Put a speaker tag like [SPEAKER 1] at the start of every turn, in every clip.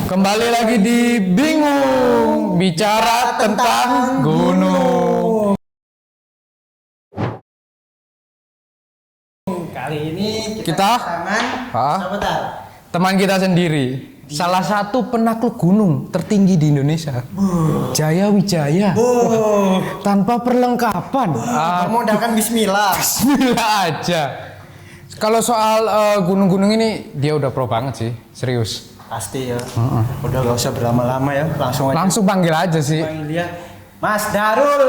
[SPEAKER 1] Kembali lagi di Bingung bicara tentang gunung.
[SPEAKER 2] Kali ini
[SPEAKER 1] Kita teman kita sendiri, salah satu penakluk gunung tertinggi di Indonesia, Jaya Wijaya. Tanpa perlengkapan,
[SPEAKER 2] Bermodalkan bismillah.
[SPEAKER 1] Bismillah aja. Kalau soal gunung-gunung ini dia udah pro banget sih, serius.
[SPEAKER 2] Pasti ya. Udah gak usah berlama-lama ya, langsung aja.
[SPEAKER 1] Langsung panggil aja sih.
[SPEAKER 2] Panggil dia Mas Darul.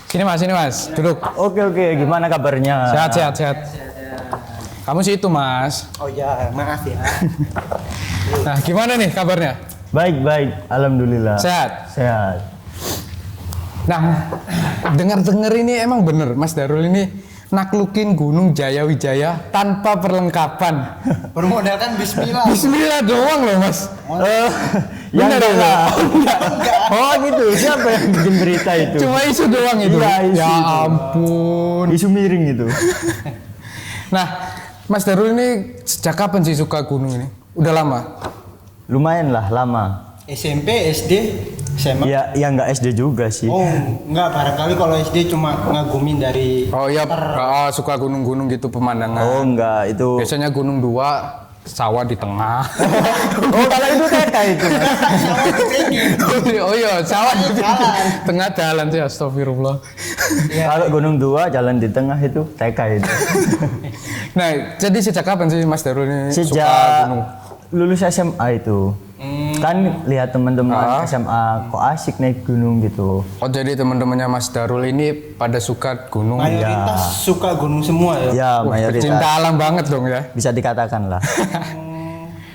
[SPEAKER 1] Sini mas, duduk.
[SPEAKER 3] Oke, gimana kabarnya?
[SPEAKER 1] Sehat. Kamu sih itu mas.
[SPEAKER 2] Oh ya, maaf ya.
[SPEAKER 1] Nah, gimana nih kabarnya?
[SPEAKER 3] Baik, alhamdulillah.
[SPEAKER 1] Sehat. Nah, dengar ini emang bener Mas Darul ini naklukin Gunung Jaya Wijaya tanpa perlengkapan.
[SPEAKER 2] Bermodalkan bismillah.
[SPEAKER 1] Bismillah doang loh mas.
[SPEAKER 3] Yang
[SPEAKER 1] Bener
[SPEAKER 3] enggak.
[SPEAKER 1] ya?
[SPEAKER 3] Oh gitu, siapa yang bikin berita itu?
[SPEAKER 1] Cuma isu doang itu.
[SPEAKER 3] Iya, isu
[SPEAKER 1] ya
[SPEAKER 3] itu.
[SPEAKER 1] ampun.
[SPEAKER 3] Isu miring itu.
[SPEAKER 1] Nah, Mas Darul ini sejak kapan sih suka gunung ini? Udah lama?
[SPEAKER 3] Lumayan lah, lama.
[SPEAKER 2] SMP, SD, SMA.
[SPEAKER 3] Ya enggak SD juga sih.
[SPEAKER 2] Oh, enggak, barangkali kalau SD cuma ngagumin dari
[SPEAKER 1] Oh iya, suka gunung-gunung gitu pemandangan.
[SPEAKER 3] Oh enggak, itu.
[SPEAKER 1] Biasanya gunung 2, sawah di tengah.
[SPEAKER 3] Oh kalau itu TK itu.
[SPEAKER 1] Oh iya, sawah di tengah jalan sih, astagfirullah.
[SPEAKER 3] Kalau Gunung 2 jalan di tengah itu TK itu.
[SPEAKER 1] Nah, jadi sejak kapan sih Mas Darul ini suka
[SPEAKER 3] Sejak
[SPEAKER 1] gunung?
[SPEAKER 3] lulus SMA itu. Kan lihat teman-teman SMA kok asik naik gunung gitu.
[SPEAKER 1] Oh, jadi teman-temannya Mas Darul ini pada suka gunung.
[SPEAKER 2] Mayoritas suka gunung semua ya.
[SPEAKER 3] Ya, mayoritas.
[SPEAKER 1] Cinta alam banget dong ya.
[SPEAKER 3] Bisa dikatakan lah.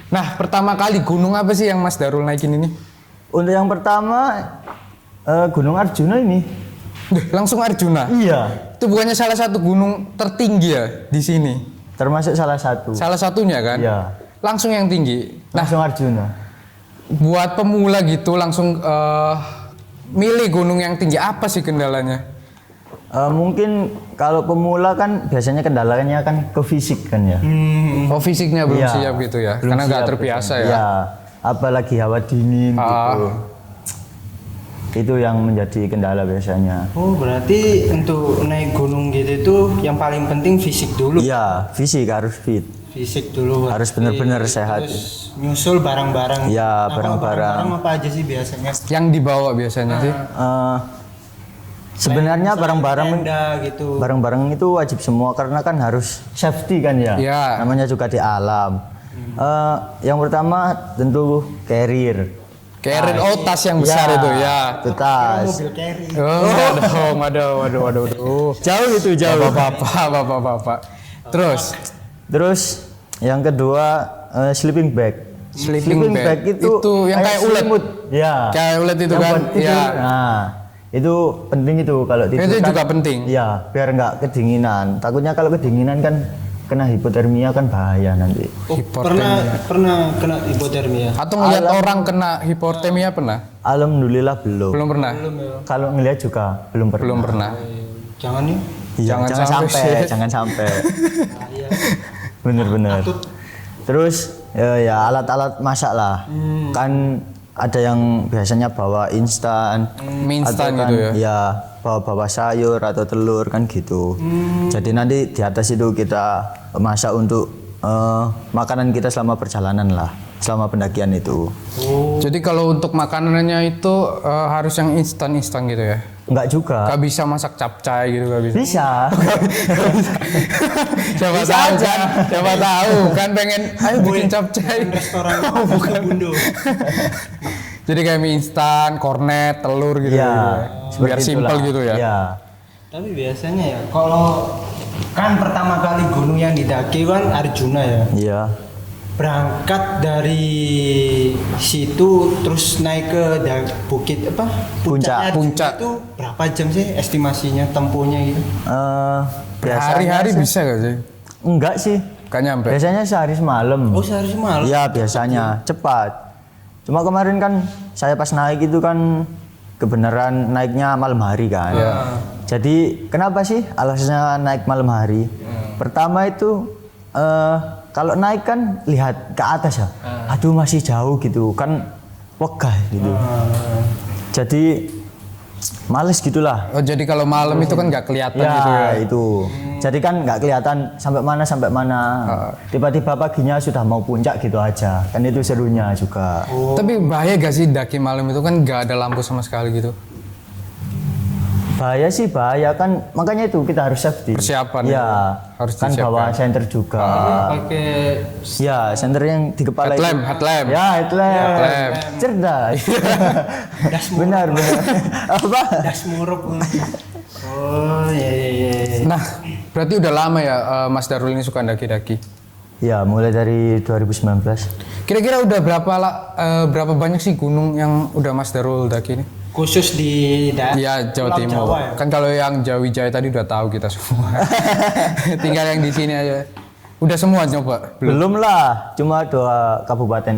[SPEAKER 1] Nah, pertama kali gunung apa sih yang Mas Darul naikin ini?
[SPEAKER 3] Untuk yang pertama Gunung Arjuna ini.
[SPEAKER 1] Langsung Arjuna.
[SPEAKER 3] Iya,
[SPEAKER 1] Itu bukannya salah satu gunung tertinggi ya di sini?
[SPEAKER 3] termasuk salah satu.
[SPEAKER 1] Salah satunya kan?
[SPEAKER 3] Iya.
[SPEAKER 1] Langsung yang tinggi. Nah,
[SPEAKER 3] Langsung Arjuna.
[SPEAKER 1] buat pemula gitu langsung milih gunung yang tinggi, apa sih kendalanya?
[SPEAKER 3] Mungkin kalau pemula kan biasanya kendalanya kan ke fisik kan ya.
[SPEAKER 1] Oh, fisiknya belum
[SPEAKER 3] Iya,
[SPEAKER 1] siap gitu ya?
[SPEAKER 3] belum
[SPEAKER 1] Karena nggak
[SPEAKER 3] siap
[SPEAKER 1] terbiasa
[SPEAKER 3] biasanya.
[SPEAKER 1] ya?
[SPEAKER 3] Iya, apalagi hawa dingin gitu. Itu yang menjadi kendala biasanya.
[SPEAKER 2] Oh, berarti untuk naik gunung gitu itu yang paling penting fisik dulu.
[SPEAKER 3] Iya, fisik harus fit.
[SPEAKER 2] Fisik dulu.
[SPEAKER 3] Harus
[SPEAKER 2] berarti.
[SPEAKER 3] benar-benar sehat.
[SPEAKER 2] Terus nyusul barang-barang.
[SPEAKER 3] Iya,
[SPEAKER 2] Nah, kalau
[SPEAKER 3] barang-barang.
[SPEAKER 2] apa aja sih biasanya?
[SPEAKER 1] Yang dibawa biasanya sih?
[SPEAKER 3] Sebenarnya barang-barang
[SPEAKER 2] tenda gitu.
[SPEAKER 3] barang-barang itu wajib semua karena kan harus safety kan ya.
[SPEAKER 1] Iya.
[SPEAKER 3] Namanya juga di alam. Yang pertama tentu carrier.
[SPEAKER 1] Carrier, oh tas yang besar itu ya?
[SPEAKER 3] Itu tas.
[SPEAKER 2] Mobil carry.
[SPEAKER 1] Oh, enggak dong, waduh.
[SPEAKER 3] Jauh itu jauh.
[SPEAKER 1] Bapak.
[SPEAKER 3] Terus yang kedua sleeping bag.
[SPEAKER 1] Sleeping bag. Itu yang kayak ulet.
[SPEAKER 3] selimut. Ya.
[SPEAKER 1] Kayak ulet itu
[SPEAKER 3] Yang
[SPEAKER 1] kan?
[SPEAKER 3] buat tidur.
[SPEAKER 1] Ya.
[SPEAKER 3] Nah, itu penting itu kalau tidur.
[SPEAKER 1] Itu
[SPEAKER 3] kan,
[SPEAKER 1] juga penting.
[SPEAKER 3] Ya, biar nggak kedinginan. Takutnya kalau kedinginan kan kena hipotermia kan bahaya nanti.
[SPEAKER 2] Oh, pernah kena hipotermia.
[SPEAKER 1] Atau ngeliat orang kena hipotermia pernah?
[SPEAKER 3] Alhamdulillah belum.
[SPEAKER 1] Belum pernah?
[SPEAKER 3] Kalau ngelihat juga belum pernah.
[SPEAKER 1] Belum pernah.
[SPEAKER 2] Jangan nih.
[SPEAKER 3] Iya,
[SPEAKER 1] Jangan
[SPEAKER 3] jangan
[SPEAKER 1] sampai.
[SPEAKER 3] sampai, jangan sampai.
[SPEAKER 2] Bahaya.
[SPEAKER 3] Bener-bener. Terus ya alat-alat masak lah. Kan ada yang biasanya bawa instan,
[SPEAKER 1] Mie instan
[SPEAKER 3] atau kan,
[SPEAKER 1] gitu ya?
[SPEAKER 3] ya bawa sayur atau telur kan gitu. Jadi nanti di atas itu kita masak untuk makanan kita selama perjalanan lah, selama pendakian itu.
[SPEAKER 1] Jadi kalau untuk makanannya itu harus yang instan gitu ya?
[SPEAKER 3] Enggak juga.
[SPEAKER 1] Gak bisa masak capcay gitu, gak bisa?
[SPEAKER 3] Bisa.
[SPEAKER 1] Siapa
[SPEAKER 3] Bisa
[SPEAKER 1] tahu
[SPEAKER 3] aja.
[SPEAKER 1] kan? Siapa tahu kan pengen ayo bikin capcay.
[SPEAKER 2] Restoran Bundo.
[SPEAKER 1] Jadi kayak mie instan, kornet, telur gitu,
[SPEAKER 3] Iya.
[SPEAKER 1] gitu ya.
[SPEAKER 3] seperti
[SPEAKER 1] Biar simpel
[SPEAKER 3] itulah.
[SPEAKER 1] gitu ya.
[SPEAKER 3] Iya.
[SPEAKER 2] Tapi biasanya ya kalau kan pertama kali gunung yang didaki kan Arjuna ya.
[SPEAKER 3] Iya.
[SPEAKER 2] Berangkat dari situ terus naik ke bukit apa?
[SPEAKER 3] Puncak.
[SPEAKER 2] Arjuna
[SPEAKER 1] Puncak.
[SPEAKER 2] Itu berapa jam sih estimasinya tempuhnya gitu?
[SPEAKER 3] Biasanya
[SPEAKER 1] Hari-hari
[SPEAKER 3] sih-
[SPEAKER 1] bisa gak sih?
[SPEAKER 3] Enggak sih.
[SPEAKER 1] Gak nyampe?
[SPEAKER 3] Biasanya sehari semalam.
[SPEAKER 2] Oh, sehari semalam.
[SPEAKER 3] Iya biasanya cepat. Cuma kemarin kan saya pas naik itu kan kebenaran naiknya malam hari kan.
[SPEAKER 1] Iya.
[SPEAKER 3] Jadi kenapa sih alasannya naik malam hari? Pertama itu kalau naik kan lihat ke atas ya. Aduh masih jauh gitu kan, wegah gitu. Jadi males gitulah.
[SPEAKER 1] Oh jadi kalau malam itu kan nggak kelihatan
[SPEAKER 3] Ya
[SPEAKER 1] gitu ya.
[SPEAKER 3] itu. Jadi kan nggak kelihatan sampai mana. Tiba-tiba paginya sudah mau puncak gitu aja. Kan itu serunya juga.
[SPEAKER 1] Tapi bahaya gak sih daki malam itu kan nggak ada lampu sama sekali gitu.
[SPEAKER 3] Bahaya sih bahaya kan, makanya itu kita harus safety.
[SPEAKER 1] Persiapan
[SPEAKER 3] ya,
[SPEAKER 1] itu harus
[SPEAKER 3] kan
[SPEAKER 1] disiapkan.
[SPEAKER 3] bawa senter juga.
[SPEAKER 2] Pakai
[SPEAKER 3] Ya, senter yang di kepala
[SPEAKER 1] Headlamp,
[SPEAKER 3] itu.
[SPEAKER 1] headlamp.
[SPEAKER 3] Ya, headlamp.
[SPEAKER 1] Headlamp.
[SPEAKER 3] Cerdas. benar. Apa?
[SPEAKER 2] das muruk. Oh iya.
[SPEAKER 1] Nah berarti udah lama ya Mas Darul ini suka daki-daki.
[SPEAKER 3] Ya, mulai dari 2019.
[SPEAKER 1] Kira-kira udah berapa banyak sih gunung yang udah Mas Darul daki ini?
[SPEAKER 2] Khusus di
[SPEAKER 1] Iya Jawa
[SPEAKER 2] Pulau
[SPEAKER 1] Timur.
[SPEAKER 2] Jawa ya?
[SPEAKER 1] Kan kalau yang Jawijaya tadi udah tahu kita semua. Tinggal yang di sini aja. Udah semua coba?
[SPEAKER 3] Belum lah, cuma 2 kabupaten.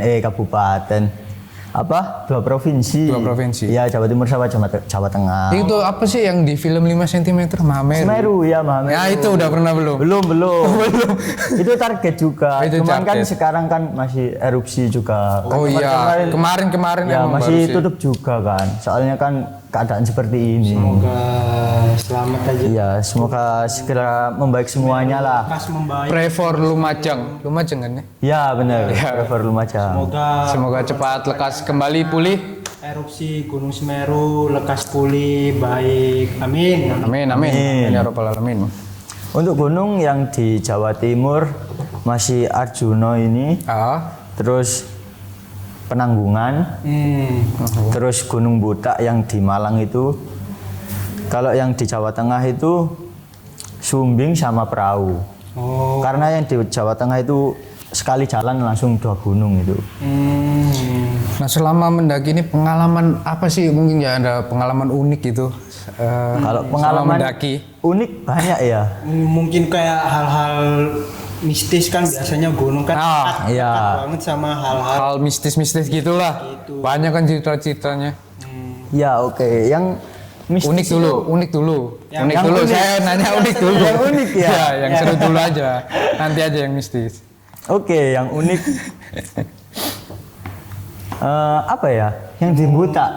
[SPEAKER 3] Apa? 2 provinsi.
[SPEAKER 1] 2 provinsi.
[SPEAKER 3] Ya, Jawa Timur sama Jawa Tengah.
[SPEAKER 1] Itu apa sih yang di film 5 cm Mahameru?
[SPEAKER 3] Semeru ya, Mahameru.
[SPEAKER 1] Ya itu udah pernah belum?
[SPEAKER 3] Belum. Itu target juga.
[SPEAKER 1] Itu
[SPEAKER 3] Cuman kan
[SPEAKER 1] target.
[SPEAKER 3] sekarang kan masih erupsi juga.
[SPEAKER 1] Oh iya, kemarin
[SPEAKER 3] Ya
[SPEAKER 1] emang
[SPEAKER 3] masih
[SPEAKER 1] baru sih.
[SPEAKER 3] tutup juga kan. Soalnya kan keadaan seperti ini.
[SPEAKER 2] Semoga selamat aja.
[SPEAKER 3] Ya, semoga segera membaik semuanya lah.
[SPEAKER 2] Pas membaik.
[SPEAKER 1] Pray for Lumajang kan ya?
[SPEAKER 3] Ya benar. Trevor Lumajang.
[SPEAKER 1] Semoga cepat lekas kembali pulih.
[SPEAKER 2] erupsi Gunung Semeru lekas pulih baik. Amin.
[SPEAKER 1] Amin. Ya rabbal alamin.
[SPEAKER 3] Untuk gunung yang di Jawa Timur masih Arjuno ini, terus Penanggungan, terus Gunung Butak yang di Malang itu. Kalau yang di Jawa Tengah itu Sumbing sama Perahu.
[SPEAKER 2] Oh.
[SPEAKER 3] Karena yang di Jawa Tengah itu sekali jalan langsung 2 gunung itu.
[SPEAKER 1] Nah selama mendaki ini pengalaman apa sih, mungkin ya ada pengalaman unik gitu?
[SPEAKER 3] Kalau
[SPEAKER 1] selama
[SPEAKER 3] pengalaman
[SPEAKER 1] mendaki
[SPEAKER 3] unik banyak ya.
[SPEAKER 2] Mungkin kayak hal-hal mistis kan biasanya gunung kan dekat
[SPEAKER 3] iya.
[SPEAKER 2] banget sama hal-hal
[SPEAKER 1] hal mistis-mistis gitulah. Banyak kan cerita-ceritanya.
[SPEAKER 3] Ya oke, yang mistis
[SPEAKER 1] Unik dulu.
[SPEAKER 2] Yang
[SPEAKER 1] Unik.
[SPEAKER 3] unik.
[SPEAKER 1] Saya nanya unik dulu.
[SPEAKER 3] Yang unik ya?
[SPEAKER 1] Yang seru dulu aja. Nanti aja yang mistis.
[SPEAKER 3] Oke, yang unik apa ya? Yang di Butak.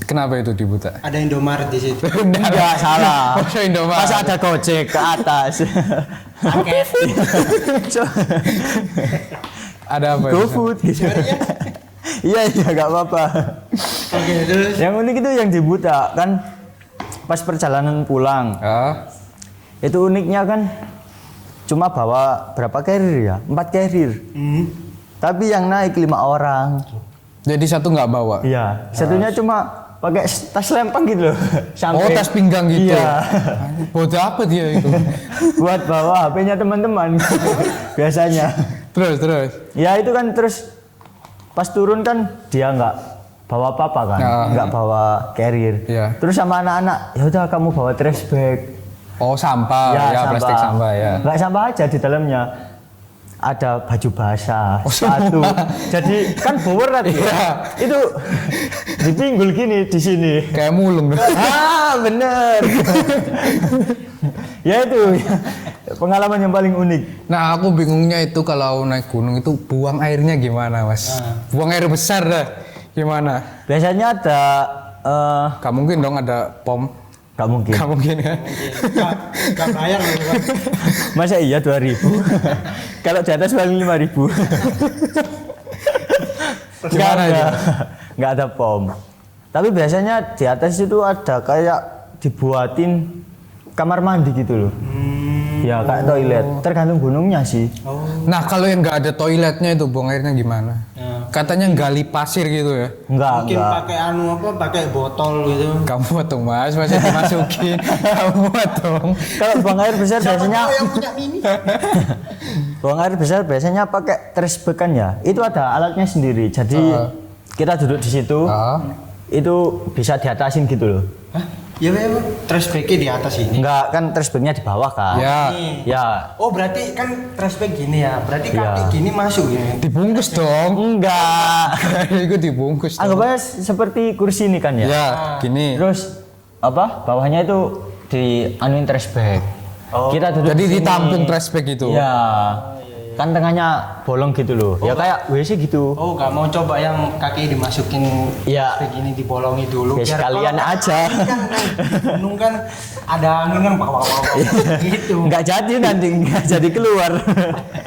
[SPEAKER 1] Kenapa itu di Butak?
[SPEAKER 2] ada Indomaret di situ.
[SPEAKER 3] Enggak salah.
[SPEAKER 1] Masa Indomaret?
[SPEAKER 3] Masa ada Gojek ke atas.
[SPEAKER 2] Paket.
[SPEAKER 1] Ada apa? itu?
[SPEAKER 3] GoFood gitu. Iya, enggak apa-apa.
[SPEAKER 2] Oke, terus
[SPEAKER 3] Yang unik itu yang di Butak kan pas perjalanan pulang. Itu uniknya kan cuma bawa berapa carrier ya? 4 carrier. Tapi yang naik 5 orang.
[SPEAKER 1] Jadi satu nggak bawa?
[SPEAKER 3] Iya, satunya cuma pakai tas lempang gitu loh.
[SPEAKER 1] Oh tas pinggang gitu?
[SPEAKER 3] Iya.
[SPEAKER 1] Buat apa dia itu?
[SPEAKER 3] Buat bawa HP-nya teman-teman. Biasanya.
[SPEAKER 1] Terus?
[SPEAKER 3] Ya itu kan terus pas turun kan dia nggak bawa apa-apa kan, nggak bawa carrier.
[SPEAKER 1] Iya.
[SPEAKER 3] Terus sama anak-anak, ya udah kamu bawa trash bag.
[SPEAKER 1] Oh sampah, ya plastik sampah ya.
[SPEAKER 3] Nggak sampah aja di dalamnya. Ada baju basah, sepatu. Jadi kan berat ya. Itu dipinggul gini di sini.
[SPEAKER 1] Kayak mulung.
[SPEAKER 3] Bener. Ya itu pengalaman yang paling unik.
[SPEAKER 1] Nah aku bingungnya itu kalau naik gunung itu buang airnya gimana mas? Buang air besar dah gimana?
[SPEAKER 3] Biasanya ada
[SPEAKER 1] Gak mungkin dong ada pom.
[SPEAKER 3] nggak mungkin.
[SPEAKER 1] Gak mungkin kan?
[SPEAKER 2] nggak bayar loh Pak.
[SPEAKER 3] Masa iya 2.000? Kalau di atas paling 5.000.
[SPEAKER 1] Gimana itu?
[SPEAKER 3] Nggak ada pom. Tapi biasanya di atas itu ada kayak dibuatin kamar mandi gitu loh. Ya kayak toilet. Tergantung gunungnya sih.
[SPEAKER 1] Nah kalau yang nggak ada toiletnya itu buang airnya gimana? Katanya gali pasir gitu ya?
[SPEAKER 2] Mungkin
[SPEAKER 3] Enggak.
[SPEAKER 2] pakai pakai botol gitu.
[SPEAKER 1] Kamu buat dong mas, masih dimasukin. Kamu buat dong.
[SPEAKER 3] Kalau buang air besar biasanya
[SPEAKER 2] yang punya mini.
[SPEAKER 3] buang air besar biasanya pakai trash bag kan ya. Itu ada alatnya sendiri. Jadi kita duduk di situ. Itu bisa diatasin gitu loh.
[SPEAKER 2] Hah? Ya, trash bag-nya di atas ini.
[SPEAKER 3] Enggak, kan trash bag-nya di bawah kan.
[SPEAKER 1] Ya.
[SPEAKER 3] Ya.
[SPEAKER 2] Oh, berarti kan trash bag gini ya. Berarti kaki
[SPEAKER 3] Iya.
[SPEAKER 2] gini masuk ya.
[SPEAKER 1] Dibungkus dong.
[SPEAKER 3] Enggak.
[SPEAKER 1] Itu dibungkus. dong.
[SPEAKER 3] Anggap aja seperti kursi ini kan ya.
[SPEAKER 1] Ya, gini.
[SPEAKER 3] Terus apa? Bawahnya itu di anuin trash bag. Kita duduk
[SPEAKER 1] Jadi
[SPEAKER 3] di sini.
[SPEAKER 1] ditampung trash bag itu.
[SPEAKER 3] Iya. Kan tengahnya bolong gitu loh. Ya kayak WC gitu.
[SPEAKER 2] Oh, nggak mau coba yang kaki dimasukin
[SPEAKER 3] Iya.
[SPEAKER 2] begini dibolongi dulu.
[SPEAKER 3] Ya sekalian
[SPEAKER 2] kalau
[SPEAKER 3] aja.
[SPEAKER 2] kan naik gunung kan ada angin kan gitu.
[SPEAKER 3] Nggak jadi nanti, nggak jadi keluar.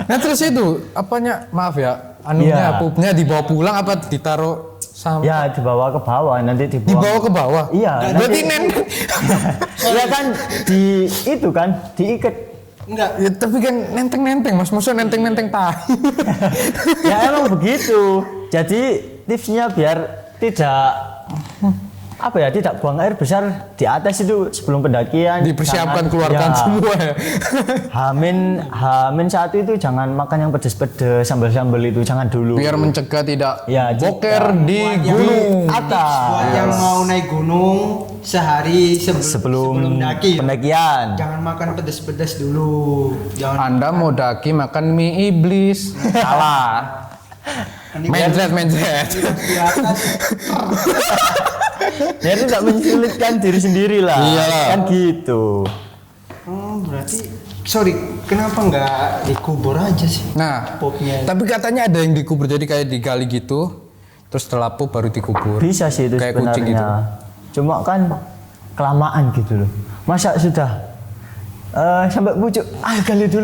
[SPEAKER 1] Nah terus itu apanya maaf ya anunya
[SPEAKER 3] Iya.
[SPEAKER 1] pupnya dibawa pulang apa ditaruh sama
[SPEAKER 3] Ya dibawa ke bawah, nanti dibuang.
[SPEAKER 1] dibawa ke bawah?
[SPEAKER 3] Iya.
[SPEAKER 1] Berarti
[SPEAKER 3] nanti-
[SPEAKER 1] nenteng.
[SPEAKER 3] Ya kan itu kan diikat.
[SPEAKER 2] Enggak.
[SPEAKER 1] Ya, tapi kan nenteng-nenteng mas, maksudnya nenteng-nenteng tahi.
[SPEAKER 3] Ya emang begitu. Jadi tipsnya biar tidak tidak buang air besar di atas itu sebelum pendakian.
[SPEAKER 1] Dipersiapkan
[SPEAKER 3] Jangan-
[SPEAKER 1] keluarkan
[SPEAKER 3] ya,
[SPEAKER 1] semua ya.
[SPEAKER 3] Hamin satu itu jangan makan yang pedes-pedes, sambal-sambal itu jangan dulu.
[SPEAKER 1] Biar mencegah tidak
[SPEAKER 3] Ya,
[SPEAKER 1] boker di
[SPEAKER 2] buat yang-
[SPEAKER 1] gunung.
[SPEAKER 3] atas.
[SPEAKER 2] Buat yang mau naik gunung sehari
[SPEAKER 3] Sebelum
[SPEAKER 2] mendaki.
[SPEAKER 3] pendakian.
[SPEAKER 2] Jangan makan pedas-pedas dulu. Jangan
[SPEAKER 1] Anda mau daki makan mie iblis. Salah. Mencret.
[SPEAKER 2] di atas.
[SPEAKER 3] Jadi tidak menyulitkan diri sendiri lah.
[SPEAKER 1] Iyalah.
[SPEAKER 3] Kan gitu.
[SPEAKER 2] Oh, berarti sorry, kenapa nggak dikubur aja sih?
[SPEAKER 1] Nah,
[SPEAKER 2] Popnya.
[SPEAKER 1] tapi katanya ada yang dikubur jadi kayak digali gitu. Terus setelah pup baru dikubur.
[SPEAKER 3] Bisa sih itu
[SPEAKER 1] Kayak
[SPEAKER 3] sebenarnya.
[SPEAKER 1] kucing gitu.
[SPEAKER 3] Cuma kan kelamaan gitu loh. Masa sudah sampai pucuk,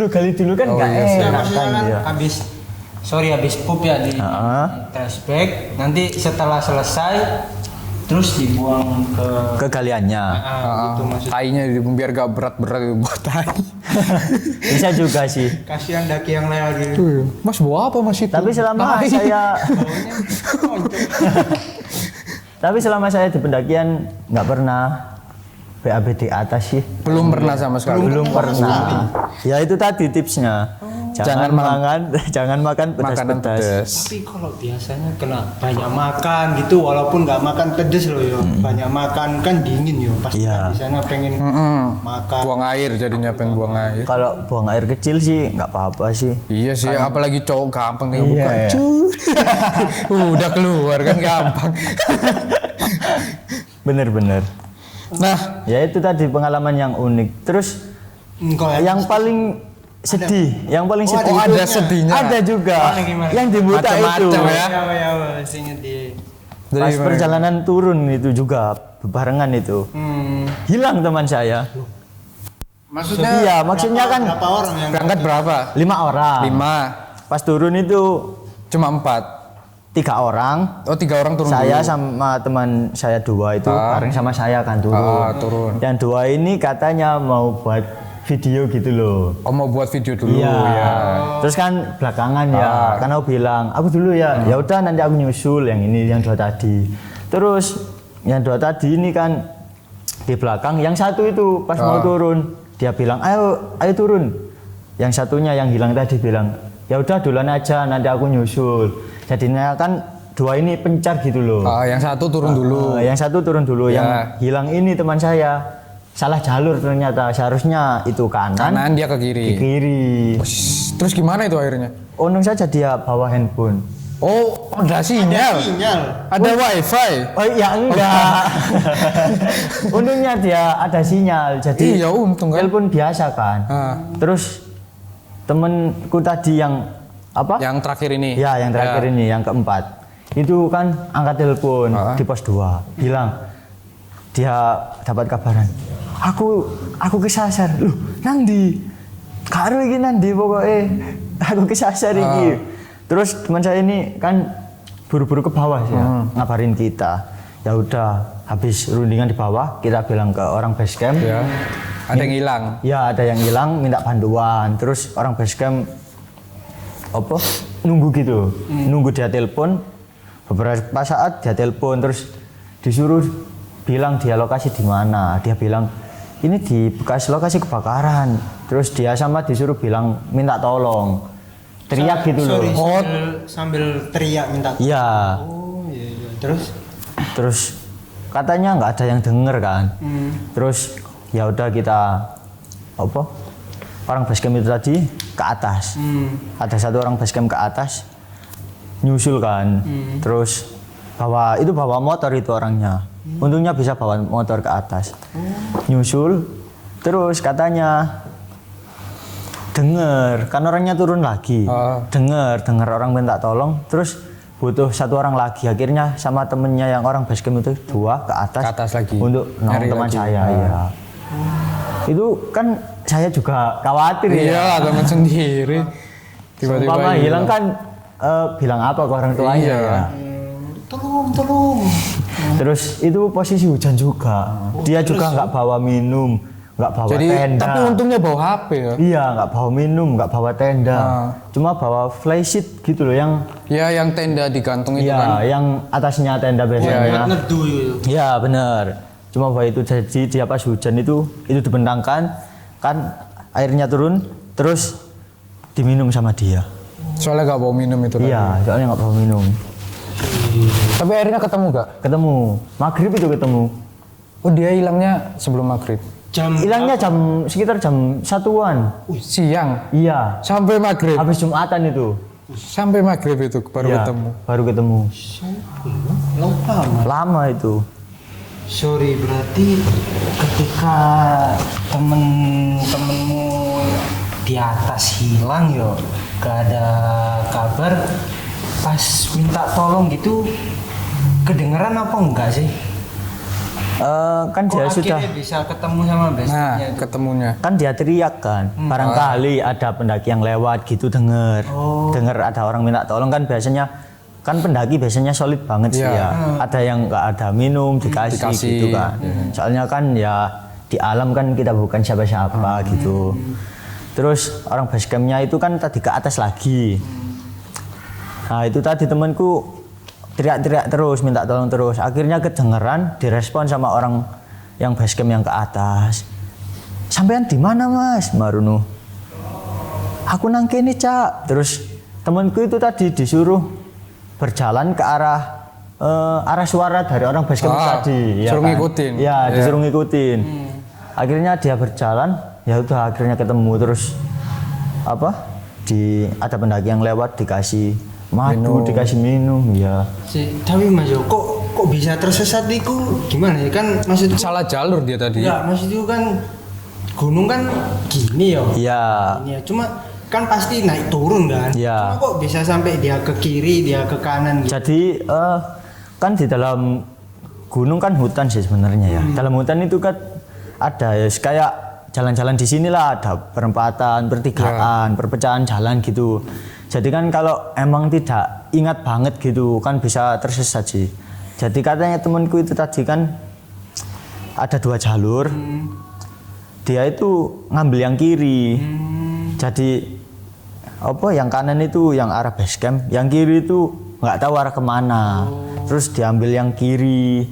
[SPEAKER 3] gali dulu kan
[SPEAKER 1] Oh,
[SPEAKER 3] nggak
[SPEAKER 1] iya sih.
[SPEAKER 2] Nah,
[SPEAKER 3] enak
[SPEAKER 2] maksudnya
[SPEAKER 3] kan
[SPEAKER 2] kan
[SPEAKER 3] ya.
[SPEAKER 2] habis pup ya di
[SPEAKER 3] Heeh.
[SPEAKER 2] trash bag. Nanti setelah selesai terus dibuang ke
[SPEAKER 3] Kegaliannya.
[SPEAKER 2] gitu maksudnya.
[SPEAKER 1] Tainya biar gak berat-berat buat tai.
[SPEAKER 3] Bisa juga sih.
[SPEAKER 2] Kasihan daki yang lain lagi.
[SPEAKER 1] Mas bawa apa mas itu?
[SPEAKER 3] Tapi selama
[SPEAKER 1] Tai.
[SPEAKER 3] saya di pendakian nggak pernah BAB di atas sih.
[SPEAKER 1] belum pernah sama sekali.
[SPEAKER 3] Belum pernah. Ya itu tadi tipsnya. Jangan makan
[SPEAKER 1] Makanan
[SPEAKER 3] pedas-pedas.
[SPEAKER 1] pedas.
[SPEAKER 2] Tapi kalau biasanya kena banyak makan gitu, walaupun nggak makan pedes loh yo, banyak makan kan dingin yo, pasti
[SPEAKER 3] Iya.
[SPEAKER 2] di sana pengen makan.
[SPEAKER 1] Buang air jadinya pengen buang air.
[SPEAKER 3] Kalau buang air kecil sih nggak apa-apa sih.
[SPEAKER 1] Iya sih, apalagi cowok gampang nih
[SPEAKER 3] Iya,
[SPEAKER 1] buka.
[SPEAKER 3] iya.
[SPEAKER 1] Udah keluar kan gampang.
[SPEAKER 3] Bener-bener.
[SPEAKER 1] Nah,
[SPEAKER 3] Ya itu tadi pengalaman yang unik. Terus
[SPEAKER 2] Enggak ya.
[SPEAKER 3] yang paling sedih, yang paling sedih.
[SPEAKER 1] oh ada sedihnya.
[SPEAKER 3] Ada juga.
[SPEAKER 2] Mana gimana?
[SPEAKER 3] Yang di Buta itu.
[SPEAKER 1] Macam-macam ya.
[SPEAKER 2] Ya, inget di.
[SPEAKER 3] Pas
[SPEAKER 1] Jadi
[SPEAKER 3] perjalanan turun itu juga bebarengan itu. Hilang teman saya.
[SPEAKER 1] maksudnya
[SPEAKER 3] Iya, maksudnya kan
[SPEAKER 2] Berapa orang yang
[SPEAKER 1] berangkat berapa?
[SPEAKER 3] 5 orang.
[SPEAKER 1] 5.
[SPEAKER 3] Pas turun itu
[SPEAKER 1] Cuma 4.
[SPEAKER 3] 3 orang.
[SPEAKER 1] Oh 3 orang turun
[SPEAKER 3] Saya
[SPEAKER 1] dulu.
[SPEAKER 3] sama teman saya 2 itu bareng sama saya kan turun.
[SPEAKER 1] Turun.
[SPEAKER 3] Yang 2 ini katanya mau buat video gitu loh.
[SPEAKER 1] Oh mau buat video dulu
[SPEAKER 3] Iya.
[SPEAKER 1] ya.
[SPEAKER 3] Terus kan belakangan ya, kan aku bilang, aku dulu ya. Ya udah nanti aku nyusul yang ini, yang 2 tadi. Terus yang 2 tadi ini kan di belakang, yang satu itu pas mau turun, dia bilang, ayo turun. Yang satunya yang hilang tadi bilang, ya udah duluan aja, nanti aku nyusul. Jadinya kan 2 ini pencar gitu loh.
[SPEAKER 1] Yang satu turun dulu.
[SPEAKER 3] Yang satu turun dulu,
[SPEAKER 1] Ya.
[SPEAKER 3] yang hilang ini teman saya salah jalur ternyata. Seharusnya itu kanan,
[SPEAKER 1] Kanan dia ke kiri.
[SPEAKER 3] ke kiri.
[SPEAKER 1] Terus gimana itu akhirnya?
[SPEAKER 3] Untung saja dia bawa handphone.
[SPEAKER 1] Oh, ada sinyal. Ada wifi.
[SPEAKER 3] Oh ya enggak. Untungnya dia ada sinyal. Jadi
[SPEAKER 1] Iya, untung kan.
[SPEAKER 3] telepon biasa kan. Terus temenku tadi yang apa?
[SPEAKER 1] Yang terakhir ini.
[SPEAKER 3] Ya, yang terakhir ini, yang keempat. Itu kan angkat telepon di pos 2. Bilang dia dapat kabaran. Aku kesasar. Loh, nandi? Karo iki nandi pokoknya. Aku kesasar iki. Terus teman saya ini kan buru-buru ke bawah sih ya, ngabarin kita. Ya udah, habis rundingan di bawah, kita bilang ke orang base camp.
[SPEAKER 1] Ya. Ada yang hilang.
[SPEAKER 3] Ya, ada yang hilang, minta bantuan. Terus orang base camp nunggu gitu, nunggu dia telepon. Beberapa saat dia telepon, terus disuruh bilang dia lokasi di mana. Dia bilang ini di bekas lokasi kebakaran. Terus dia sama disuruh bilang minta tolong, teriak gitu loh.
[SPEAKER 2] Sambil teriak minta.
[SPEAKER 3] Iya.
[SPEAKER 2] Oh iya.
[SPEAKER 3] Terus katanya nggak ada yang denger kan. Terus ya udah kita orang basecamp itu tadi ke atas. Ada satu orang basecamp ke atas nyusul kan. Terus bawa motor itu orangnya. Untungnya bisa bawa motor ke atas. Nyusul. Terus katanya Dengar, kan orangnya turun lagi. Dengar orang minta tolong, terus butuh satu orang lagi. Akhirnya sama temennya yang orang basecamp itu 2 ke atas
[SPEAKER 1] lagi
[SPEAKER 3] untuk nolong teman
[SPEAKER 1] lagi.
[SPEAKER 3] saya. Iya. Itu kan saya juga khawatir ya.
[SPEAKER 1] Iya, teman sendiri. Tiba-tiba
[SPEAKER 3] Umpama hilang kan bilang apa ke orang tuanya
[SPEAKER 1] Iya.
[SPEAKER 3] ya.
[SPEAKER 2] Tolong.
[SPEAKER 3] Terus itu posisi hujan juga. Dia juga nggak bawa minum, nggak bawa
[SPEAKER 1] Jadi
[SPEAKER 3] tenda.
[SPEAKER 1] tapi untungnya bawa HP ya.
[SPEAKER 3] Iya, nggak bawa minum, nggak bawa tenda. Cuma bawa flysheet gitu loh yang
[SPEAKER 1] Ya yang tenda digantung itu kan.
[SPEAKER 3] iya, yang atasnya tenda biasanya.
[SPEAKER 1] Iya.
[SPEAKER 2] Nedu itu.
[SPEAKER 3] Iya, benar. Cuma bahwa itu jadi dia pas hujan itu dibentangkan kan airnya turun terus diminum sama dia.
[SPEAKER 1] Soalnya gak bawa minum itu tadi.
[SPEAKER 3] Iya, soalnya nggak bawa minum.
[SPEAKER 1] Tapi akhirnya ketemu gak?
[SPEAKER 3] Ketemu maghrib itu ketemu.
[SPEAKER 1] Oh dia hilangnya sebelum maghrib.
[SPEAKER 3] Hilangnya sekitar jam 1-an.
[SPEAKER 1] Siang.
[SPEAKER 3] Iya.
[SPEAKER 1] Sampai maghrib.
[SPEAKER 3] Habis Jumatan itu.
[SPEAKER 1] Sampai maghrib itu baru
[SPEAKER 3] Iya,
[SPEAKER 1] ketemu.
[SPEAKER 3] Baru ketemu.
[SPEAKER 2] Lama.
[SPEAKER 3] Lama itu.
[SPEAKER 2] Sorry, berarti ketika temenmu di atas hilang yo, gak ada kabar, pas minta tolong gitu kedengeran apa enggak sih?
[SPEAKER 3] Kan dia
[SPEAKER 2] Kok
[SPEAKER 3] sudah
[SPEAKER 2] akhirnya bisa ketemu sama
[SPEAKER 1] Nah,
[SPEAKER 2] bestnya itu?
[SPEAKER 1] ketemunya.
[SPEAKER 3] kan dia teriak kan. Barangkali ada pendaki yang lewat gitu denger. Denger ada orang minta tolong kan biasanya kan pendaki biasanya solid banget sih
[SPEAKER 1] Iya.
[SPEAKER 3] ya. Ada yang nggak ada minum dikasih gitu kan. Soalnya kan ya di alam kan kita bukan siapa-siapa gitu. Terus orang basecampnya itu kan tadi ke atas lagi. Nah itu tadi temanku teriak-teriak terus, minta tolong terus. Akhirnya kedengeran, direspon sama orang yang basecamp yang ke atas. Sampean di mana mas? Maruno. Aku nang kene cak. Terus temanku itu tadi disuruh berjalan ke arah suara dari orang basecamp tadi.
[SPEAKER 1] Suruh ngikutin.
[SPEAKER 3] Ya, disuruh ngikutin. Akhirnya dia berjalan, ya udah akhirnya ketemu terus ada pendaki yang lewat dikasih madu, dikasih minum, ya.
[SPEAKER 2] Tapi Mas Yo, kok bisa tersesat itu gimana ya? Kan maksudku
[SPEAKER 1] Salah jalur dia tadi.
[SPEAKER 2] ya, maksudku kan gunung kan gini yo.
[SPEAKER 3] Ya,
[SPEAKER 2] Ini ya, cuma kan pasti naik turun kan.
[SPEAKER 3] Iya.
[SPEAKER 2] Cuma kok bisa sampai dia ke kiri, dia ke kanan gitu.
[SPEAKER 3] jadi kan di dalam gunung kan hutan sih sebenarnya ya. Dalam hutan itu kan ada ya kayak jalan-jalan di sinilah ada perempatan, pertigaan, perpecahan jalan gitu. Jadi kan kalau emang tidak ingat banget gitu kan bisa tersesat sih. Jadi katanya temanku itu tadi kan ada 2 jalur. Dia itu ngambil yang kiri. Jadi yang kanan itu yang arah base camp, yang kiri itu nggak tahu arah kemana. Terus diambil yang kiri.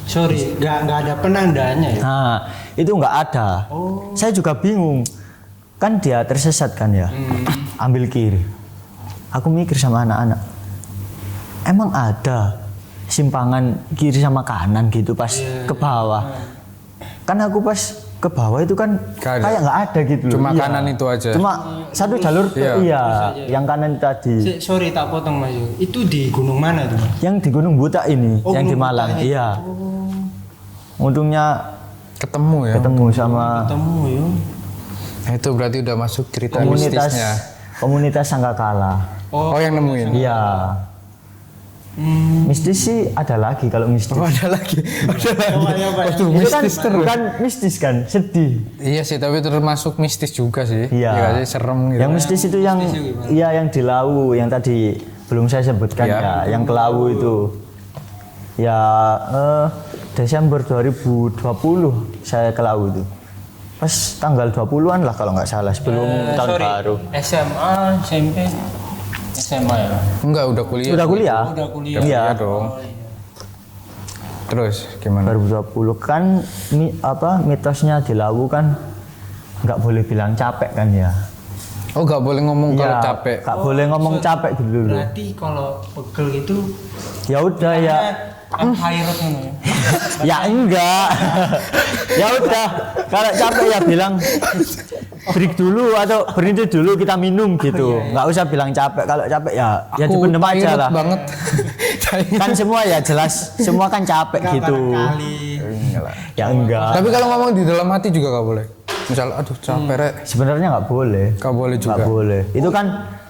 [SPEAKER 2] Sorry, nggak ada penandanya ya.
[SPEAKER 3] Nah, itu nggak ada. Saya juga bingung. Kan dia tersesat kan ya. Ambil kiri. Aku mikir sama anak-anak. Emang ada simpangan kiri sama kanan gitu pas ke bawah. Kan aku pas ke bawah itu kan
[SPEAKER 1] Gak ada.
[SPEAKER 3] kayak nggak ada gitu loh.
[SPEAKER 1] Cuma
[SPEAKER 3] Iya.
[SPEAKER 1] kanan itu aja.
[SPEAKER 3] Cuma satu jalur
[SPEAKER 1] Iya.
[SPEAKER 3] yang kanan tadi.
[SPEAKER 2] Sorry tak potong Mas Yo. Itu di gunung mana itu? Mas?
[SPEAKER 3] Yang di Gunung Buta ini,
[SPEAKER 2] Oh,
[SPEAKER 3] yang di
[SPEAKER 2] Gunung
[SPEAKER 3] Malang.
[SPEAKER 2] Buta ini.
[SPEAKER 3] Iya. Untungnya
[SPEAKER 1] Ketemu ya.
[SPEAKER 3] ketemu sama
[SPEAKER 2] Ketemu yo.
[SPEAKER 1] Nah, itu berarti udah masuk cerita
[SPEAKER 3] komunitas
[SPEAKER 1] mistisnya.
[SPEAKER 3] komunitas Sanggakala.
[SPEAKER 1] Oh, yang nemuin.
[SPEAKER 3] Iya. Mistis sih ada lagi kalau mistis.
[SPEAKER 1] Oh, ada lagi. Ada lagi. Waduh,
[SPEAKER 3] Itu kan
[SPEAKER 1] mistis terus.
[SPEAKER 3] bukan mistis kan, sedih.
[SPEAKER 1] Iya sih, tapi termasuk mistis juga sih.
[SPEAKER 3] Iya.
[SPEAKER 1] Iya sih, serem gitu.
[SPEAKER 3] Yang mistis itu yang yang di Lawu yang tadi belum saya sebutkan
[SPEAKER 1] Iya.
[SPEAKER 3] ya, yang ke Lawu itu. Ya Desember 2020 saya ke Lawu itu. Pas tanggal 20-an lah kalau nggak salah sebelum tahun
[SPEAKER 2] Sorry,
[SPEAKER 3] baru.
[SPEAKER 2] SMA, SMP, SMA ya.
[SPEAKER 1] Enggak, udah kuliah.
[SPEAKER 3] Udah kuliah?
[SPEAKER 2] Udah kuliah.
[SPEAKER 3] Iya.
[SPEAKER 1] Iya dong. Terus gimana?
[SPEAKER 3] 2020 kan mitosnya di Lawu kan nggak boleh bilang capek kan ya.
[SPEAKER 1] Oh, nggak boleh ngomong kalau
[SPEAKER 3] Iya,
[SPEAKER 1] capek.
[SPEAKER 3] nggak boleh ngomong capek dulu.
[SPEAKER 2] Berarti kalau pegel itu
[SPEAKER 3] Ya udah ya.
[SPEAKER 2] high road gitu ya.
[SPEAKER 3] Ya enggak. Ya udah, kalau capek ya bilang break dulu atau berhenti dulu kita minum gitu. Nggak usah bilang capek. Kalau capek ya dipendem aja
[SPEAKER 1] pilot
[SPEAKER 3] lah.
[SPEAKER 1] banget.
[SPEAKER 3] Kan semua ya jelas, semua kan capek gitu.
[SPEAKER 2] Barangkali.
[SPEAKER 3] Ya enggak.
[SPEAKER 1] Tapi kalau ngomong di dalam hati juga nggak boleh. misal aduh capek rek.
[SPEAKER 3] Sebenarnya nggak boleh.
[SPEAKER 1] Nggak boleh juga.
[SPEAKER 3] Nggak boleh. Itu kan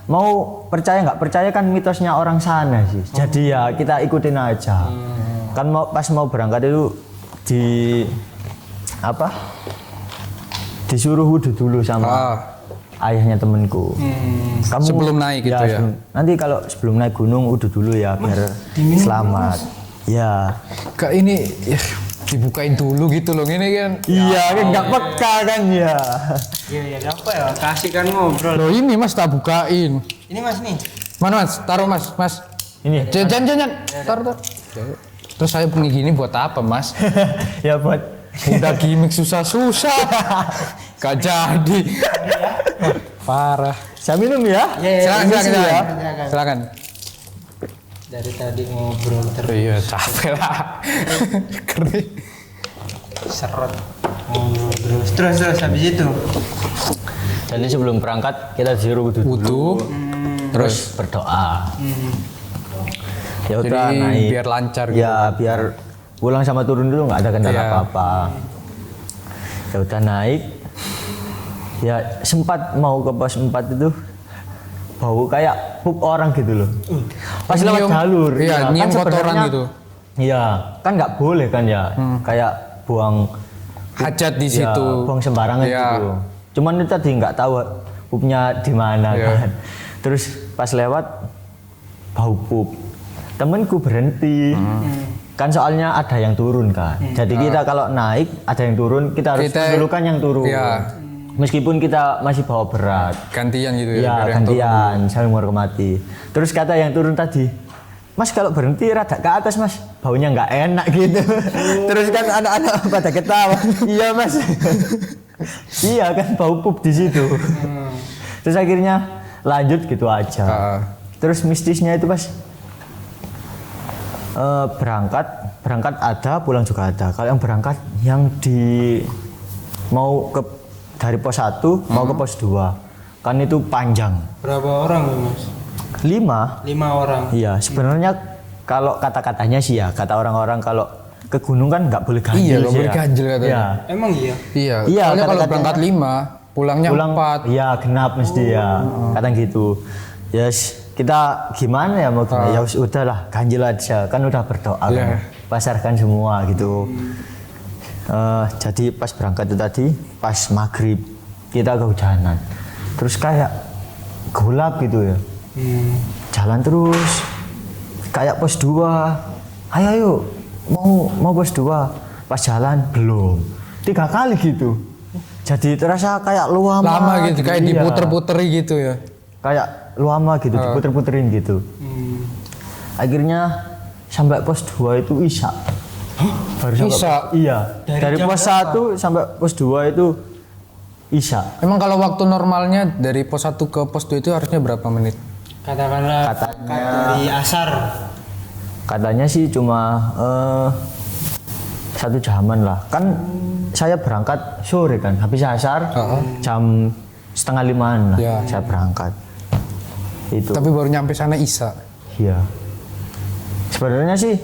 [SPEAKER 3] mau percaya nggak percaya kan mitosnya orang sana sih. Jadi ya kita ikutin aja. Kan pas mau berangkat itu disuruh wudhu dulu sama ayahnya temenku. Kamu
[SPEAKER 1] Sebelum naik gitu ya?
[SPEAKER 3] Nanti kalau sebelum naik gunung wudhu dulu ya biar selamat. Ya.
[SPEAKER 1] Kak ini ya, dibukain dulu gitu loh ini kan.
[SPEAKER 3] Iya kan nggak peka kan ya.
[SPEAKER 2] Iya, apa ya? Kasih kan ngobrol.
[SPEAKER 1] Loh ini mas tak bukain.
[SPEAKER 2] Ini Mas nih.
[SPEAKER 1] Mana mas? Taruh mas.
[SPEAKER 3] Ini.
[SPEAKER 1] Jangan. Taruh. Terus saya punya gini buat apa mas?
[SPEAKER 3] Ya buat
[SPEAKER 1] Udah gimmick susah-susah. Gak jadi. Parah.
[SPEAKER 3] saya minum ya.
[SPEAKER 1] Silakan.
[SPEAKER 2] Dari tadi ngobrol terus
[SPEAKER 1] Iya capek lah. Kering.
[SPEAKER 2] serot ngobrol terus habis itu.
[SPEAKER 3] Jadi sebelum berangkat kita disuruh wudhu, terus berdoa. Ya udah
[SPEAKER 1] Jadi
[SPEAKER 3] naik.
[SPEAKER 1] biar lancar gitu.
[SPEAKER 3] Ya biar pulang sama turun dulu nggak ada kendala
[SPEAKER 1] Iya.
[SPEAKER 3] apa-apa. Ya udah naik. Ya sempat mau ke pos 4 itu bau kayak pup orang gitu loh. Pas lewat
[SPEAKER 1] Nyium-
[SPEAKER 3] jalur.
[SPEAKER 1] iya,
[SPEAKER 3] ya,
[SPEAKER 1] nyium kotoran
[SPEAKER 3] sebenarnya-
[SPEAKER 1] gitu.
[SPEAKER 3] Iya, kan nggak boleh kan ya. Kayak buang
[SPEAKER 1] Hajat di
[SPEAKER 3] ya,
[SPEAKER 1] situ.
[SPEAKER 3] buang sembarangan
[SPEAKER 1] Iya.
[SPEAKER 3] gitu. Cuman itu tadi nggak tahu pupnya di mana
[SPEAKER 1] Iya.
[SPEAKER 3] kan. Terus pas lewat bau pup. Temenku berhenti. Kan soalnya ada yang turun kan. Jadi kita kalau naik ada yang turun, kita harus dulu kan yang turun.
[SPEAKER 1] Iya.
[SPEAKER 3] Meskipun kita masih bawa berat.
[SPEAKER 1] Gantian gitu ya.
[SPEAKER 3] Iya,
[SPEAKER 1] biar yang turun.
[SPEAKER 3] gantian, saling menghormati. Terus kata yang turun tadi, Mas kalau berhenti rada ke atas Mas, baunya nggak enak gitu. Terus kan anak-anak pada ketawa. Iya Mas. Iya kan bau pup di situ. Terus akhirnya lanjut gitu aja. Terus mistisnya itu pas berangkat ada, pulang juga ada. Kalau yang berangkat yang mau ke dari pos 1 mau ke pos 2 kan itu panjang.
[SPEAKER 2] Berapa orang ya Mas?
[SPEAKER 3] 5
[SPEAKER 2] orang.
[SPEAKER 3] Iya, sebenarnya kalau kata-katanya sih ya, kata orang-orang kalau ke gunung kan nggak boleh ganjil.
[SPEAKER 1] Iya, nggak
[SPEAKER 3] sih
[SPEAKER 1] boleh
[SPEAKER 3] ya.
[SPEAKER 1] ganjil katanya.
[SPEAKER 3] Iya.
[SPEAKER 2] Emang iya?
[SPEAKER 1] Iya.
[SPEAKER 3] Iya,
[SPEAKER 1] Soalnya kalau
[SPEAKER 3] kata-katanya-
[SPEAKER 1] berangkat 5, pulangnya 4.
[SPEAKER 3] Iya, genap mesti ya. Kata gitu. Yes, kita gimana ya mau gimana? Ya udahlah, ganjil aja. Kan udah berdoa
[SPEAKER 1] Iya.
[SPEAKER 3] kan. Pasarkan semua gitu. Jadi pas berangkat itu tadi, pas maghrib kita kehujanan. Terus kayak gelap gitu ya. Jalan terus kayak pos 2. Ayo mau pos 2. Pas jalan belum. 3 kali gitu. Jadi terasa kayak
[SPEAKER 1] Lama gitu, kayak
[SPEAKER 3] iya.
[SPEAKER 1] diputer-puteri gitu ya.
[SPEAKER 3] Kayak lama gitu, diputer-puterin gitu. Akhirnya sampai pos 2 itu isya. Baru sampai
[SPEAKER 1] Isya?
[SPEAKER 3] Iya. Dari
[SPEAKER 2] jam
[SPEAKER 3] pos 1 sampai pos 2 itu isya.
[SPEAKER 1] Emang kalau waktu normalnya dari pos 1 ke pos 2 itu harusnya berapa menit?
[SPEAKER 2] Katakanlah dari asar.
[SPEAKER 3] Katanya sih cuma 1 jaman lah. Kan saya berangkat sore kan, habis asar jam 4:30 lah
[SPEAKER 1] Ya.
[SPEAKER 3] saya berangkat. Itu.
[SPEAKER 1] Tapi baru nyampe sana isya.
[SPEAKER 3] Iya. Sebenarnya sih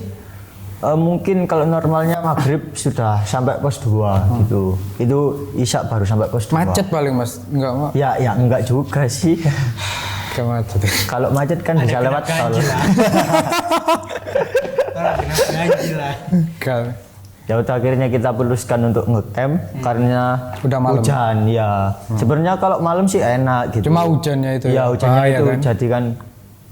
[SPEAKER 3] mungkin kalau normalnya maghrib sudah sampai pos 2 gitu. Itu isya baru sampai pos 2.
[SPEAKER 1] Macet paling mas, enggak mak?
[SPEAKER 3] Ya enggak juga sih.
[SPEAKER 1] Enggak macet.
[SPEAKER 3] Kalau macet kan bisa lewat tol.
[SPEAKER 2] Ganjil lah.
[SPEAKER 1] Enggak.
[SPEAKER 3] Ya udah akhirnya kita putuskan untuk ngecamp karena
[SPEAKER 1] Udah malam.
[SPEAKER 3] hujan ya. Sebenarnya kalau malam sih enak gitu.
[SPEAKER 1] Cuma hujannya itu
[SPEAKER 3] Ya
[SPEAKER 1] ya,
[SPEAKER 3] hujannya
[SPEAKER 1] bahaya
[SPEAKER 3] itu
[SPEAKER 1] kan?
[SPEAKER 3] jadi kan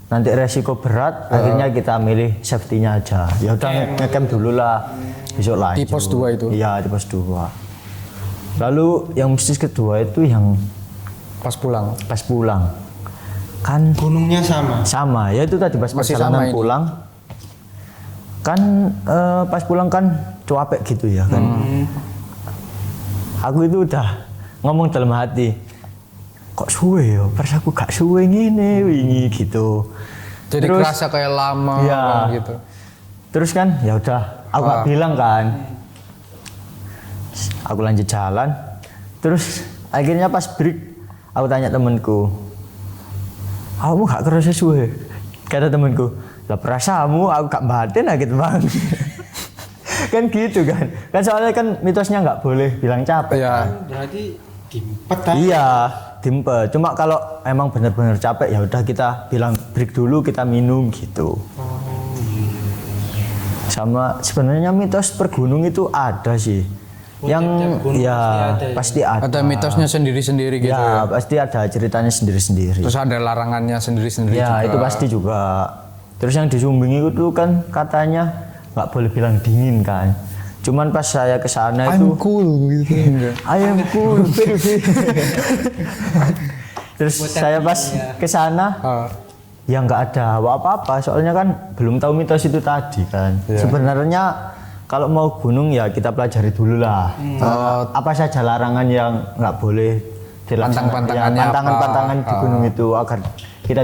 [SPEAKER 3] nanti resiko berat. Akhirnya kita milih safety-nya aja. Ya udah ngecamp dulu lah. Besok lanjut.
[SPEAKER 1] Di pos 2 itu?
[SPEAKER 3] Iya di pos 2. Lalu yang mistis kedua itu yang
[SPEAKER 1] Pas pulang.
[SPEAKER 3] pas pulang. Kan
[SPEAKER 2] Gunungnya sama.
[SPEAKER 3] sama ya itu tadi pas
[SPEAKER 1] Masih
[SPEAKER 3] perjalanan
[SPEAKER 1] sama ini?
[SPEAKER 3] pulang. Kan pas pulang kan cuapek gitu ya kan. Aku itu udah ngomong dalam hati, kok suwe ya, pas aku gak suwe ngene wingi gitu.
[SPEAKER 1] Jadi
[SPEAKER 3] Terus-
[SPEAKER 1] kerasa kayak lama
[SPEAKER 3] Iya.
[SPEAKER 1] gitu.
[SPEAKER 3] Terus kan ya udah aku gak bilang kan. Aku lanjut jalan. Terus akhirnya pas break aku tanya temenku, kamu gak kerasa suwe? Kata temenku, lah perasaanmu aku gak batin gitu bang. Kan gitu kan. Kan soalnya kan mitosnya nggak boleh bilang capek.
[SPEAKER 1] Iya.
[SPEAKER 2] Berarti Dimpet aja.
[SPEAKER 3] Iya, dimpet. Cuma kalau emang benar-benar capek ya udah kita bilang break dulu, kita minum gitu. Sama sebenarnya mitos per gunung itu ada sih. Yang ya pasti ada.
[SPEAKER 1] Ada mitosnya sendiri-sendiri gitu
[SPEAKER 3] Ya,
[SPEAKER 1] ya.
[SPEAKER 3] pasti ada ceritanya sendiri-sendiri.
[SPEAKER 1] Terus ada larangannya sendiri-sendiri
[SPEAKER 3] Ya,
[SPEAKER 1] juga.
[SPEAKER 3] itu pasti juga. Terus yang di Sumbing itu kan katanya nggak boleh bilang dingin kan. Cuman pas saya ke sana itu
[SPEAKER 1] I'm cool gitu.
[SPEAKER 3] I am cool baby. Terus saya pas ke sana ya nggak ada apa-apa, soalnya kan belum tahu mitos itu tadi kan. Sebenarnya kalau mau gunung ya kita pelajari dulu lah. Apa saja larangan yang nggak boleh dilaksanakan.
[SPEAKER 1] Pantang-pantangannya apa?
[SPEAKER 3] Pantangan-pantangan di gunung itu agar kita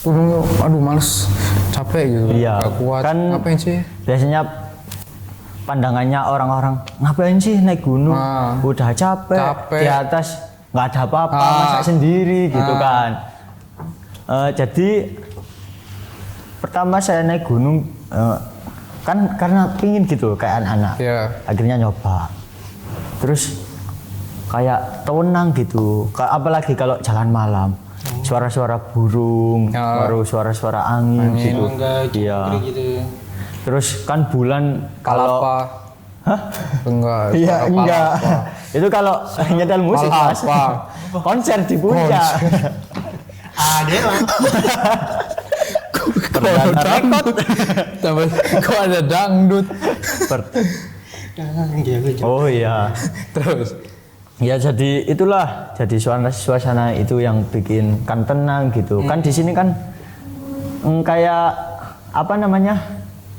[SPEAKER 1] Aduh males, capek gitu.
[SPEAKER 3] Iya,
[SPEAKER 1] Gak kuat.
[SPEAKER 3] kan
[SPEAKER 1] Ngapain sih?
[SPEAKER 3] biasanya pandangannya orang-orang ngapain sih naik gunung, udah capek, di atas nggak ada apa-apa, masak sendiri gitu kan. Jadi pertama saya naik gunung kan karena pingin gitu kayak anak-anak, akhirnya nyoba, terus kayak tenang gitu, apalagi kalau jalan malam. Suara-suara burung, baru suara-suara angin gitu. Iya. Gitu. Terus kan bulan kalau
[SPEAKER 1] Enggak.
[SPEAKER 3] Iya, enggak. Itu kalau nyetel musik Mas. Konser di puncak.
[SPEAKER 2] Adela.
[SPEAKER 1] Kok ada dangdut? Kok ada dangdut?
[SPEAKER 3] Oh iya.
[SPEAKER 1] Terus
[SPEAKER 3] Ya jadi itulah, jadi suasana itu yang bikin kan tenang gitu. Kan di sini kan kayak apa namanya?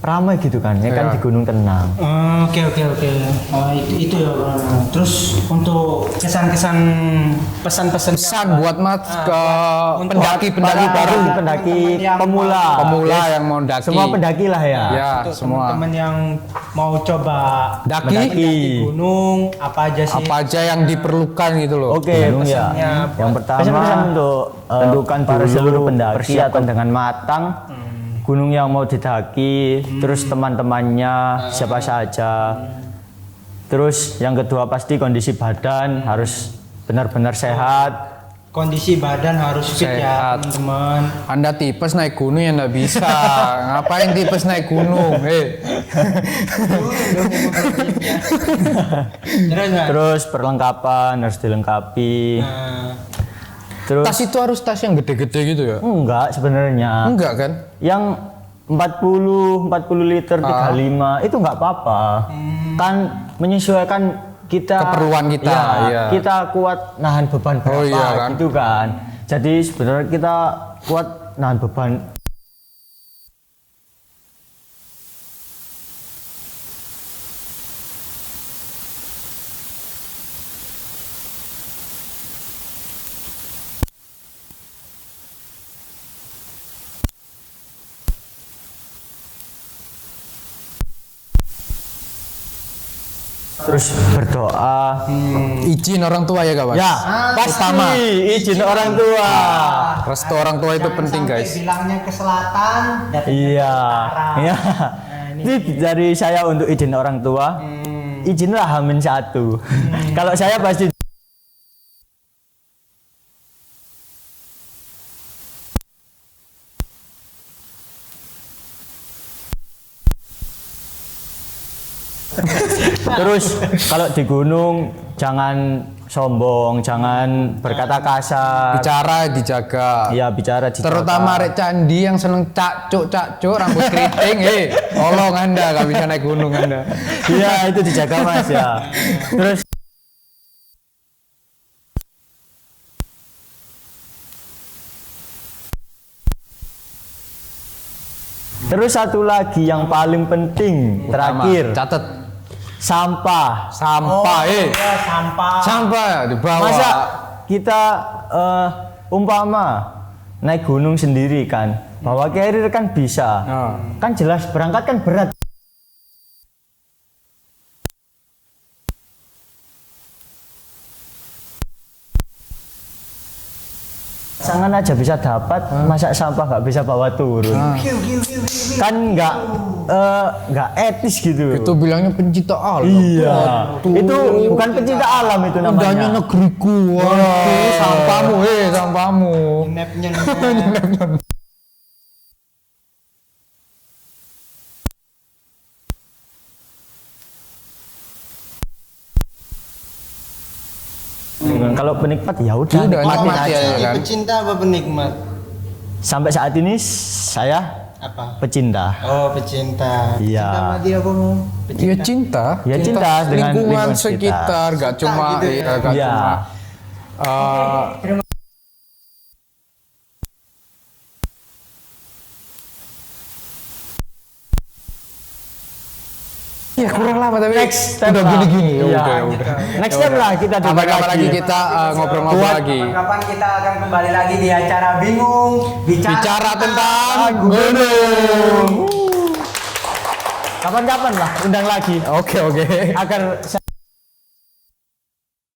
[SPEAKER 3] Ramai gitu kan, ya kan di gunung tenang.
[SPEAKER 2] Oke. Oh, itu ya. Terus untuk kesan-kesan pesan-pesan
[SPEAKER 1] pesan buat Mas ke
[SPEAKER 2] untuk
[SPEAKER 1] pendaki-pendaki
[SPEAKER 3] Para
[SPEAKER 1] baru,
[SPEAKER 3] pendaki
[SPEAKER 2] yang
[SPEAKER 1] pemula yang mau daki.
[SPEAKER 3] Semua pendaki lah ya.
[SPEAKER 1] Ya,
[SPEAKER 2] untuk
[SPEAKER 1] semua.
[SPEAKER 2] teman-teman yang mau coba
[SPEAKER 1] Daki.
[SPEAKER 2] mendaki gunung, apa aja sih?
[SPEAKER 1] Apa aja yang diperlukan gitu loh.
[SPEAKER 3] Oke, ya.
[SPEAKER 2] pesannya
[SPEAKER 3] Yang pertama
[SPEAKER 2] pesan-pesan
[SPEAKER 3] untuk tentukan para seluruh pendaki atau dengan matang gunung yang mau didaki, terus teman-temannya siapa saja. Terus yang kedua pasti kondisi badan harus benar-benar sehat.
[SPEAKER 2] Kondisi badan harus fit ya,
[SPEAKER 1] Sehat.
[SPEAKER 2] teman-teman.
[SPEAKER 1] Anda tipes naik gunung ya nggak bisa. Ngapain tipes naik gunung?
[SPEAKER 2] Terus, Mas?
[SPEAKER 3] Terus perlengkapan harus dilengkapi.
[SPEAKER 2] Nah,
[SPEAKER 3] Terus
[SPEAKER 1] Tas itu harus tas yang gede-gede gitu ya?
[SPEAKER 3] enggak sebenarnya.
[SPEAKER 1] Enggak kan?
[SPEAKER 3] Yang 40 liter 35 itu enggak apa-apa. Kan menyesuaikan kita
[SPEAKER 1] Keperluan kita,
[SPEAKER 3] ya,
[SPEAKER 1] iya.
[SPEAKER 3] kita kuat nahan beban berapa
[SPEAKER 1] iya kan?
[SPEAKER 3] gitu kan. Jadi sebenarnya kita kuat nahan beban. Terus berdoa.
[SPEAKER 1] Izin orang tua ya kawan?
[SPEAKER 3] Ya, pasti
[SPEAKER 1] Utama.
[SPEAKER 3] izin orang tua.
[SPEAKER 1] Restu orang tua itu
[SPEAKER 2] jangan
[SPEAKER 1] penting
[SPEAKER 2] sampai
[SPEAKER 1] guys.
[SPEAKER 2] bilangnya ke selatan, datang
[SPEAKER 3] Iya. Iya.
[SPEAKER 2] ini.
[SPEAKER 3] Ini dari saya untuk izin orang tua. Izinlah H-1. Kalau saya pasti terus kalau di gunung jangan sombong, jangan berkata kasar.
[SPEAKER 1] Bicara dijaga.
[SPEAKER 3] Iya, bicara dijaga.
[SPEAKER 1] Terutama Rek Candi yang seneng cakcuk rambut keriting, tolong Anda gak bisa naik gunung Anda.
[SPEAKER 3] Iya, itu dijaga Mas ya. Terus Terus satu lagi yang paling penting terakhir,
[SPEAKER 1] Catet
[SPEAKER 3] sampah.
[SPEAKER 1] sampah,
[SPEAKER 2] Ya, sampah.
[SPEAKER 1] sampah di bawah.
[SPEAKER 3] Masa kita umpama naik gunung sendiri kan, bawa carrier kan bisa. Kan jelas berangkat kan berat. Pasangan aja bisa dapat, masa sampah nggak bisa bawa turun? Kan nggak etis gitu.
[SPEAKER 1] Itu bilangnya pencinta alam.
[SPEAKER 3] Iya. Itu bukan pencinta alam itu namanya.
[SPEAKER 1] Udahnya negeriku. Waduh, sampahmu, sampahmu.
[SPEAKER 2] Nepnya
[SPEAKER 3] Kalau penikmat ya udah
[SPEAKER 1] Udah,
[SPEAKER 3] nikmatin
[SPEAKER 1] nikmati
[SPEAKER 3] aja.
[SPEAKER 1] aja. kan?
[SPEAKER 2] pecinta apa penikmat?
[SPEAKER 3] Sampai saat ini saya
[SPEAKER 2] Apa?
[SPEAKER 3] pecinta.
[SPEAKER 2] Oh, pecinta.
[SPEAKER 3] Iya.
[SPEAKER 2] Pecinta sama dia apa mau?
[SPEAKER 1] Ya cinta.
[SPEAKER 3] Ya, cinta dengan
[SPEAKER 1] lingkungan
[SPEAKER 3] lingkungan
[SPEAKER 1] sekitar, gak cuma
[SPEAKER 2] gitu ya.
[SPEAKER 1] gak
[SPEAKER 3] Iya.
[SPEAKER 1] cuma ya kurang lama tapi
[SPEAKER 3] Next step
[SPEAKER 1] udah
[SPEAKER 3] lah.
[SPEAKER 1] gini-gini ya
[SPEAKER 3] Iya.
[SPEAKER 1] udah ya udah.
[SPEAKER 3] Next step lah kita debat
[SPEAKER 1] Kapan-kapan lagi kita ngobrol-ngobrol lagi.
[SPEAKER 2] Kapan kita akan kembali lagi di acara bingung
[SPEAKER 1] Bicara tentang gunung.
[SPEAKER 3] Kapan-kapan lah undang lagi
[SPEAKER 1] Oke.
[SPEAKER 3] agar